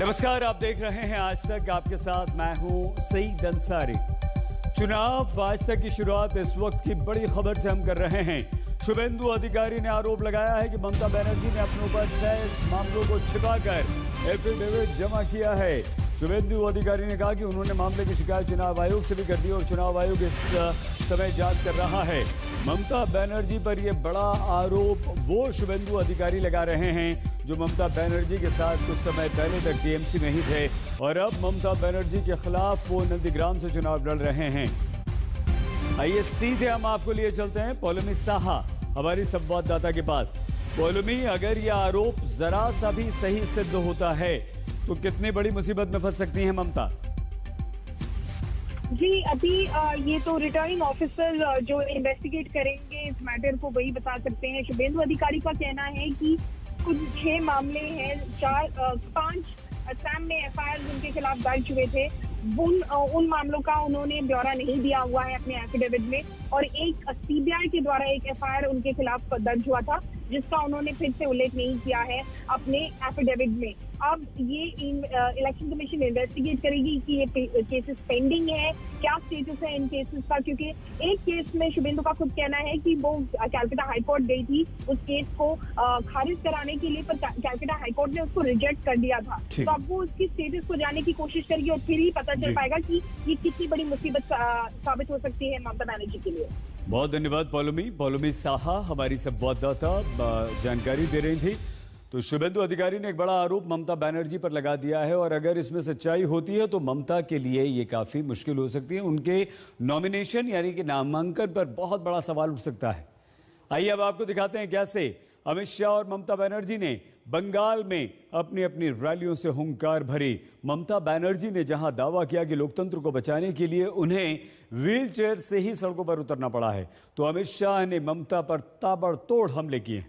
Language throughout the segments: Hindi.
नमस्कार, आप देख रहे हैं आज तक। आपके साथ मैं हूं सईद अंसारी। चुनाव आज तक की शुरुआत इस वक्त की बड़ी खबर से हम कर रहे हैं। शुभेंदु अधिकारी ने आरोप लगाया है कि ममता बनर्जी ने अपने ऊपर 6 मामलों को छिपाकर एफिडेविट जमा किया है। शुभेंदु अधिकारी ने कहा कि उन्होंने मामले की शिकायत चुनाव आयोग से भी कर दी और चुनाव आयोग इस समय जांच कर रहा है। ममता बनर्जी पर यह बड़ा आरोप वो शुभेंदु अधिकारी लगा रहे हैं जो ममता बनर्जी के साथ कुछ समय पहले तक टीएमसी में ही थे और अब ममता बनर्जी के खिलाफ वो नंदीग्राम से चुनाव लड़ रहे हैं। आइए सीधे हम आपको लिए चलते हैं पौलमी साहा हमारी संवाददाता के पास। पौलमी, अगर यह आरोप जरा सा भी सही सिद्ध होता है तो कितनी बड़ी मुसीबत में फंस सकती हैं ममता? जी, अभी ये तो रिटर्निंग ऑफिसर जो इन्वेस्टिगेट करेंगे इस मैटर को वही बता सकते हैं। शुभेंदु अधिकारी का कहना है कि कुछ 6 मामले हैं, 5 असम में एफआईआर उनके खिलाफ दर्ज हुए थे। उन मामलों का उन्होंने ब्यौरा नहीं दिया हुआ है अपने एफिडेविट में और एक सीबीआई के द्वारा एक एफआईआर उनके खिलाफ दर्ज हुआ था जिसका उन्होंने फिर से उल्लेख नहीं किया है अपने एफिडेविट में। अब ये इलेक्शन कमीशन इन्वेस्टिगेट करेगी कि ये केसेस पेंडिंग है, क्या स्टेटस है इन केसेस का, क्योंकि एक केस में शुभेंदु का खुद कहना है कि वो कैलकाटा हाईकोर्ट गई थी उस केस को खारिज कराने के लिए, पर कैलकाटा हाईकोर्ट ने उसको रिजेक्ट कर दिया था। तो अब वो उसकी स्टेटस को जानने की कोशिश करेगी और फिर ही पता चल पाएगा कि ये कितनी बड़ी मुसीबत साबित हो सकती है ममता बनर्जी के लिए। बहुत धन्यवाद पौलमी साहा हमारी संवाददाता जानकारी दे रही थी। तो शुभेंदु अधिकारी ने एक बड़ा आरोप ममता बनर्जी पर लगा दिया है और अगर इसमें सच्चाई होती है तो ममता के लिए ये काफी मुश्किल हो सकती है। उनके नॉमिनेशन यानी कि नामांकन पर बहुत बड़ा सवाल उठ सकता है। आइए अब आपको दिखाते हैं कैसे अमित शाह और ममता बनर्जी ने बंगाल में अपनी अपनी रैलियों से हुंकार भरी। ममता बनर्जी ने जहां दावा किया कि लोकतंत्र को बचाने के लिए उन्हें व्हील चेयर से ही सड़कों पर उतरना पड़ा है, तो अमित शाह ने ममता पर ताबड़तोड़ हमले किए।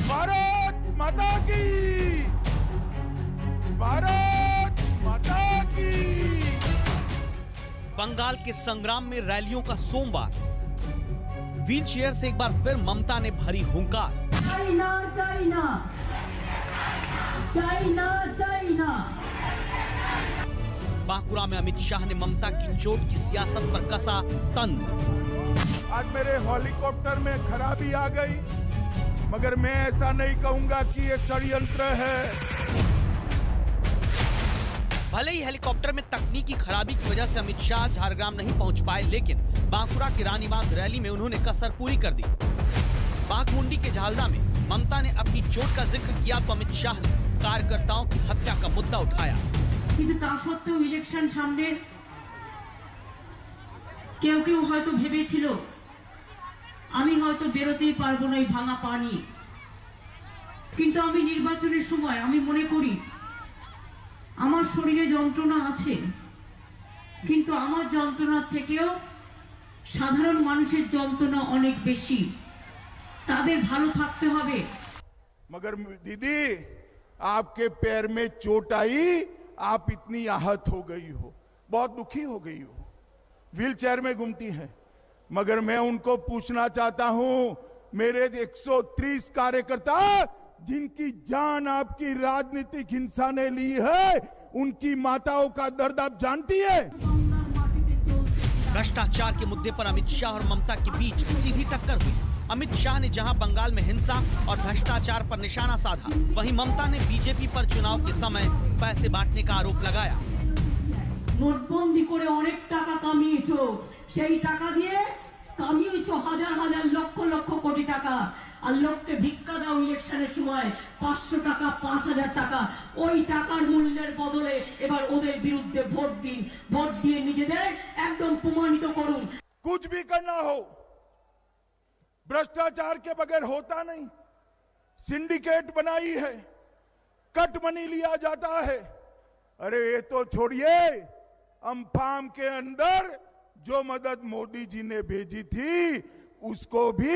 भारत माता की, भारत माता की। बंगाल के संग्राम में रैलियों का सोमवार, व्हील चेयर से एक बार फिर ममता ने भरी हुंकार। China China China China. Bankura में अमित शाह ने ममता की चोट की सियासत पर कसा तंज। आज मेरे हेलीकॉप्टर में खराबी आ गई, मगर मैं ऐसा नहीं कहूंगा कि ये षड्यंत्र है। भले ही हेलीकॉप्टर में तकनीकी खराबी की वजह से अमित शाह झारग्राम नहीं पहुंच पाए, लेकिन बांकुरा की रानीबांध रैली में उन्होंने कसर पूरी कर दी। बाघमुंडी के झालदा में ममता ने अपनी चोट का जिक्र किया तो अमित शाह ने कार्यकर्ताओं की हत्या का मुद्दा उठाया। इलेक्शन सामने কেউ কেউ হয়তো ভেবেছিল আমি হয়তো বেরোতেই পারবো না এই ভাঙা পানি, কিন্তু আমি নির্বাচনের সময় আমি মনে করি আমার শরীরে যন্ত্রণা আছে, কিন্তু আমার যন্ত্রণার থেকেও সাধারণ মানুষের যন্ত্রণা অনেক বেশি। তাদের ভালো থাকতে হবে। मगर दीदी, आपके पैर में चोट आई, आप इतनी आहत हो गई हो, बहुत दुखी हो गई हो, व्हील चेयर में घूमती हैं। मगर मैं उनको पूछना चाहता हूं, मेरे 130 कार्यकर्ता जिनकी जान आपकी राजनीतिक हिंसा ने ली है, उनकी माताओं का दर्द आप जानती है? भ्रष्टाचार के मुद्दे पर अमित शाह और ममता के बीच सीधी टक्कर हुई। अमित शाह ने जहां बंगाल में हिंसा और भ्रष्टाचार पर निशाना साधा, वहीं ममता ने बीजेपी पर चुनाव के समय पैसे बांटने का आरोप लगाया। নোটবন্দি করে অনেক টাকা কামিয়েছো, সেই টাকা দিয়ে কামিয়েছো হাজার হাজার লক্ষ লক্ষ কোটি টাকা, আর লোককে ভিক্ষা দাও ইলেকশনের সময় 500 টাকা 5000 টাকা। ওই টাকার মূল্যের বদলে এবার ওদের বিরুদ্ধে ভোট দিন, ভোট দিয়ে নিজেদের একদম প্রমাণিত করুন। कुछ भी करना हो, भ्रष्टाचार के बगैर होता नहीं। सिंडिकेट बनाई है, कट मनी लिया जाता है। अरे ये तो छोड़िए, अम्फान के अंदर जो मदद मोदी जी ने भेजी थी उसको भी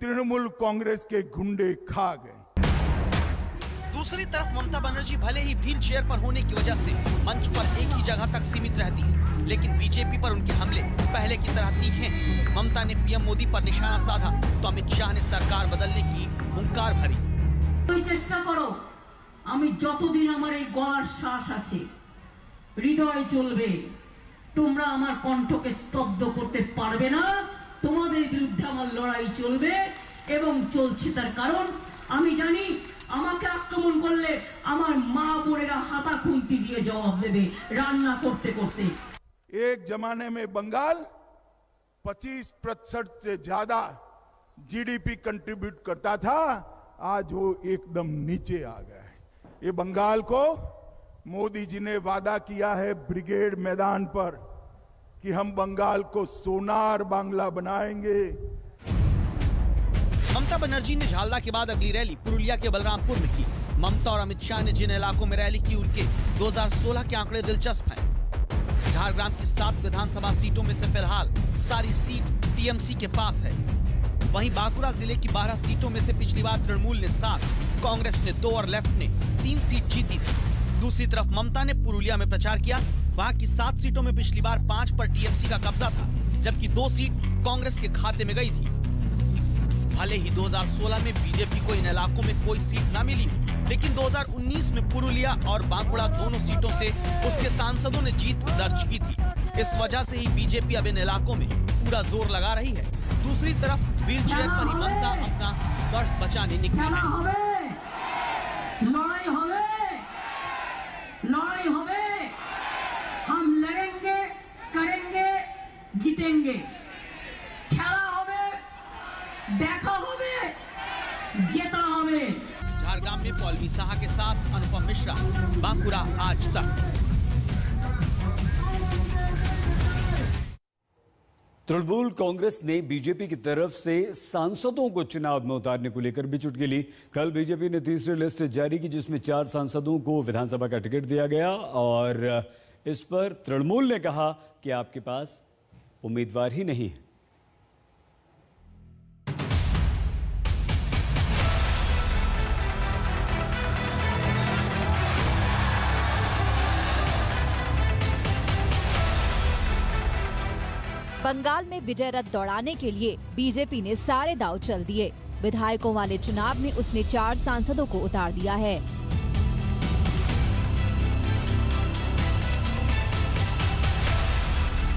तृणमूल कांग्रेस के गुंडे खा गए। दूसरी तरफ ममता बनर्जी भले ही व्हील चेयर पर होने की वजह से मंच पर एक ही जगह तक सीमित रहती है, लेकिन बीजेपी पर उनके हमले पहले की तरह तीखे हैं। ममता ने पीएम मोदी पर निशाना साधा तो अमित शाह ने सरकार बदलने की हुंकार भरी। कोई चेष्टा करो, আমি যতদিন আমার এই গলার শ্বাস আছে হৃদয় চলবে, তোমরা আমার কণ্ঠকে স্তব্ধ করতে পারবে না। তোমাদের বিরুদ্ধে আমার লড়াই চলবে এবং চলছে। তার কারণ আমি জানি আমাকে আক্রমণ করলে আমার মা বোনেরা হাতা খুন্তি দিয়ে জবাব দেবে রান্না করতে করতে। एक जमाने में बंगाल 25% से ज्यादा जीडीपी कंट्रीब्यूट करता था, आज वो एकदम नीचे आ गया है। ये बंगाल को मोदी जी ने वादा किया है ब्रिगेड मैदान पर कि हम बंगाल को सोनार बांग्ला बनाएंगे। ममता बनर्जी ने झालदा के बाद अगली रैली पुरुलिया के बलरामपुर में की। ममता और अमित शाह ने जिन इलाकों में रैली की उनके 2016 के आंकड़े दिलचस्प हैं। झारग्राम की 7 विधानसभा सीटों में से फिलहाल सारी सीट टीएमसी के पास है। वहीं बांकुरा जिले की 12 सीटों में से पिछली बार तृणमूल ने 7, कांग्रेस ने 2 और लेफ्ट ने 3 सीट जीती थी। दूसरी तरफ ममता ने पुरुलिया में प्रचार किया। वहां की 7 सीटों में पिछली बार 5 पर टीएमसी का कब्जा था, जबकि 2 सीट कांग्रेस के खाते में गई थी। भले ही 2016 में बीजेपी को इन इलाकों में कोई सीट न मिली, लेकिन 2019 में पुरुलिया और बांकुड़ा दोनों सीटों से उसके सांसदों ने जीत दर्ज की थी। इस वजह से ही बीजेपी अब इन इलाकों में पूरा जोर लगा रही है। दूसरी तरफ व्हील चेयर पर ही ममता अपना गढ़ बचाने निकली है। लड़ाई होवे, हम लड़ेंगे, करेंगे, जीतेंगे। खेला होवे, देखा होवे, जेता होवे। झारग्राम में पौलवी साहा के साथ अनुपम मिश्रा, बांकुरा आज तक। तृणमूल कांग्रेस ने बीजेपी की तरफ से सांसदों को चुनाव में उतारने को लेकर भी चुटकी ली। कल बीजेपी ने तीसरी लिस्ट जारी की, जिसमें 4 सांसदों को विधानसभा का टिकट दिया गया और इस पर तृणमूल ने कहा कि आपके पास उम्मीदवार ही नहीं है। बंगाल में विजय रथ दौड़ाने के लिए बीजेपी ने सारे दांव चल दिए। विधायकों वाले चुनाव में उसने 4 सांसदों को उतार दिया है।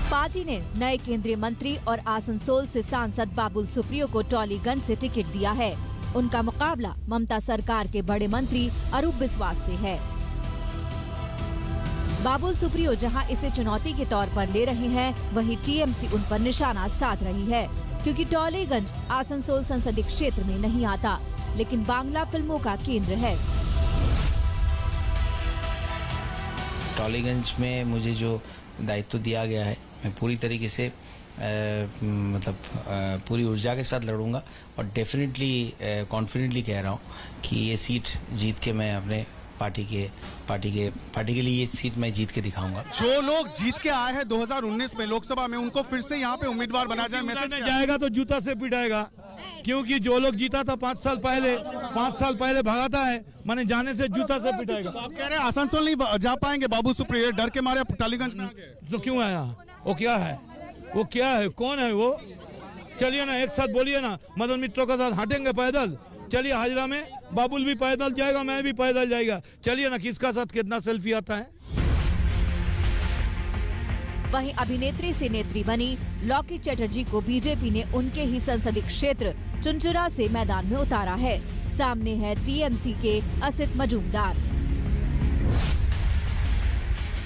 पार्टी ने नए केंद्रीय मंत्री और आसनसोल से सांसद बाबुल सुप्रियो को टॉलीगंज से टिकट दिया है। उनका मुकाबला ममता सरकार के बड़े मंत्री अरूप बिस्वास से है। बाबुल सुप्रियो जहां इसे चुनौती के तौर पर ले रहे हैं, वहीं टीएमसी उन पर निशाना साध रही है, क्योंकि टॉलीगंज आसनसोल संसदीय क्षेत्र में नहीं आता, लेकिन बांग्ला फिल्मों का केंद्र है। टॉलीगंज में मुझे जो दायित्व दिया गया है, मैं पूरी तरीके से पूरी ऊर्जा के साथ लड़ूंगा और डेफिनेटली कॉन्फिडेंटली कह रहा हूं कि ये सीट जीत के मैं अपने पार्टी के लिए ये सीट मैं जीत के दिखाऊंगा। जो लोग जीत के आए हैं 2019 में लोकसभा में, उनको फिर से यहाँ पे उम्मीदवार बना जाए। मैसेज जाएगा तो जूता से पिटाएगा, क्योंकि जो लोग जीता था 5 साल पहले भगाता है, माने जाने से जूता से पिटाएगा। तो आप कह रहे हैं आसनसोल नहीं जा पाएंगे बाबू सुप्रियो, डर के मारे टॉलीगंज में। तो क्यों आया? वो क्या है, कौन है वो? चलिए ना, एक साथ बोलिए ना, मदन मित्रों के साथ हटेंगे पैदल। चलिए हाजरा में बाबुल भी पैदल जाएगा, मैं भी पैदल जाएगा। चलिए ना, किसका साथ कितना सेल्फी आता है। वहीं अभिनेत्री से नेत्री बनी लौकी चटर्जी को बीजेपी ने उनके ही संसदीय क्षेत्र चुनचुरा से मैदान में उतारा है। सामने है टीएमसी के असित मजूमदार।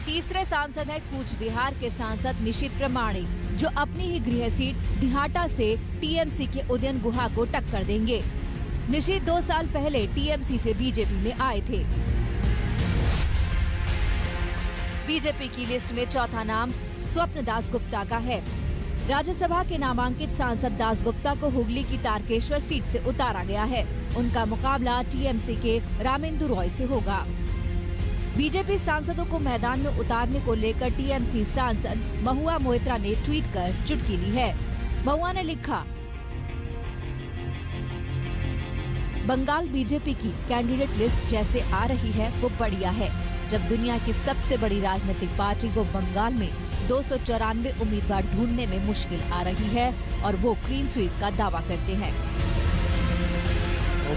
तीसरे सांसद है कूच बिहार के सांसद निशित प्रमाणिक, जो अपनी ही गृह सीट दिहाटा से टीएमसी के उदयन गुहा को टक्कर देंगे। निशित 2 साल पहले टीएमसी से बीजेपी में आए थे। बीजेपी की लिस्ट में चौथा नाम स्वप्न दासगुप्ता का है। राज्यसभा के नामांकित सांसद दासगुप्ता को हुगली की तारकेश्वर सीट से उतारा गया है। उनका मुकाबला टीएमसी के रामेंदु रॉय से होगा। बीजेपी सांसदों को मैदान में उतारने को लेकर टीएमसी सांसद महुआ मोइत्रा ने ट्वीट कर चुटकी ली है। महुआ ने लिखा, बंगाल बीजेपी की कैंडिडेट लिस्ट जैसे आ रही है वो बढ़िया है, जब दुनिया की सबसे बड़ी राजनीतिक पार्टी को बंगाल में 294 उम्मीदवार ढूंढने में मुश्किल आ रही है और वो क्लीन स्वीप का दावा करते हैं।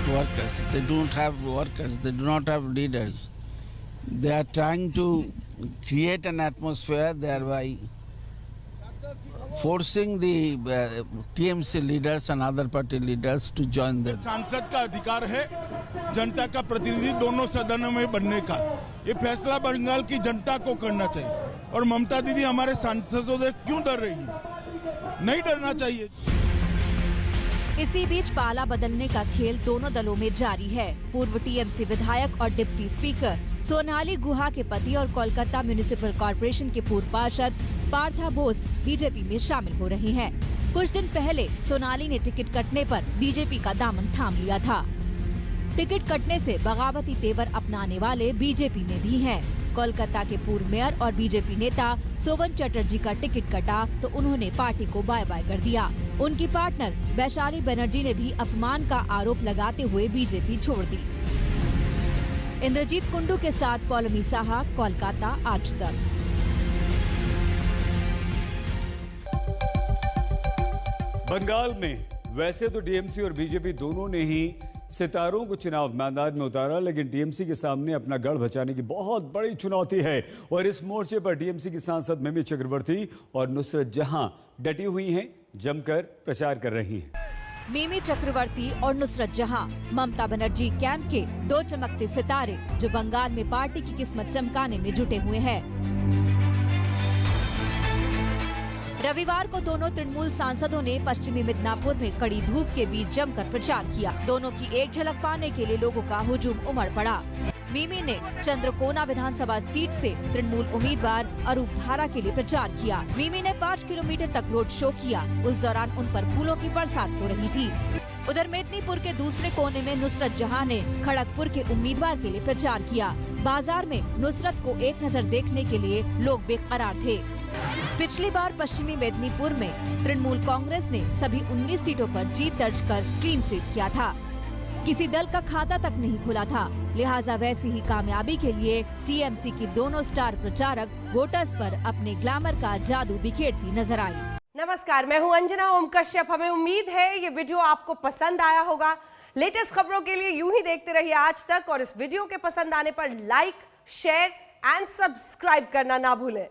Workers, they don't have workers, they do not have leaders. They are trying to create an atmosphere thereby forcing the TMC leaders and other party leaders to join them. सांसद का अधिकार है जनता का प्रतिनिधि दोनों सदनों में बनने का। ये फैसला बंगाल की जनता को करना चाहिए और ममता दीदी हमारे सांसदों से क्यों डर रही है? नहीं डरना चाहिए। इसी बीच पाला बदलने का खेल दोनों दलों में जारी है। पूर्व टीएमसी विधायक और डिप्टी स्पीकर सोनाली गुहा के पति और कोलकाता म्युनिसिपल कॉर्पोरेशन के पूर्व पार्षद पार्था बोस बीजेपी में शामिल हो रही हैं। कुछ दिन पहले सोनाली ने टिकट कटने पर बीजेपी का दामन थाम लिया था। टिकट कटने से बगावती तेवर अपनाने वाले बीजेपी में भी हैं। कोलकाता के पूर्व मेयर और बीजेपी नेता सोवन चटर्जी का टिकट कटा तो उन्होंने पार्टी को बाय बाय कर दिया। उनकी पार्टनर वैशाली बनर्जी ने भी अपमान का आरोप लगाते हुए बीजेपी छोड़ दी। इंद्रजीत कुंडू के साथ पौलमी साहा, कोलकाता, आज तक। बंगाल में वैसे तो टीएमसी और बीजेपी दोनों ने ही सितारों को चुनाव मैदान में उतारा, लेकिन टीएमसी के सामने अपना गढ़ बचाने की बहुत बड़ी चुनौती है और इस मोर्चे पर टीएमसी की सांसद मिमी चक्रवर्ती और नुसरत जहां डटी हुई हैं, जमकर प्रचार कर रही हैं। मिमी चक्रवर्ती और नुसरत जहां ममता बनर्जी कैंप के दो चमकते सितारे जो बंगाल में पार्टी की किस्मत चमकाने में जुटे हुए हैं। रविवार को दोनों तृणमूल सांसदों ने पश्चिमी मिदनापुर में कड़ी धूप के बीच जमकर प्रचार किया। दोनों की एक झलक पाने के लिए लोगों का हुजूम उमड़ पड़ा। मिमी ने चंद्रकोना विधानसभा सीट से तृणमूल उम्मीदवार अरूप धारा के लिए प्रचार किया। मिमी ने 5 किलोमीटर तक रोड शो किया। उस दौरान उन पर फूलों की बरसात हो रही थी। उधर मेदिनीपुर के दूसरे कोने में नुसरत जहां ने खड़गपुर के उम्मीदवार के लिए प्रचार किया। बाजार में नुसरत को एक नजर देखने के लिए लोग बेकरार थे। पिछली बार पश्चिमी मेदिनीपुर में तृणमूल कांग्रेस ने सभी 19 सीटों पर जीत दर्ज कर क्लीन स्वीप किया था। किसी दल का खाता तक नहीं खुला था, लिहाजा वैसी ही कामयाबी के लिए टीएमसी की दोनों स्टार प्रचारक वोटर्स पर अपने ग्लैमर का जादू बिखेरती नजर आई। नमस्कार, मैं हूं अंजना ओम कश्यप। हमें उम्मीद है ये वीडियो आपको पसंद आया होगा। लेटेस्ट खबरों के लिए यूं ही देखते रहिए आज तक और इस वीडियो के पसंद आने पर लाइक, शेयर एंड सब्सक्राइब करना ना भूलें।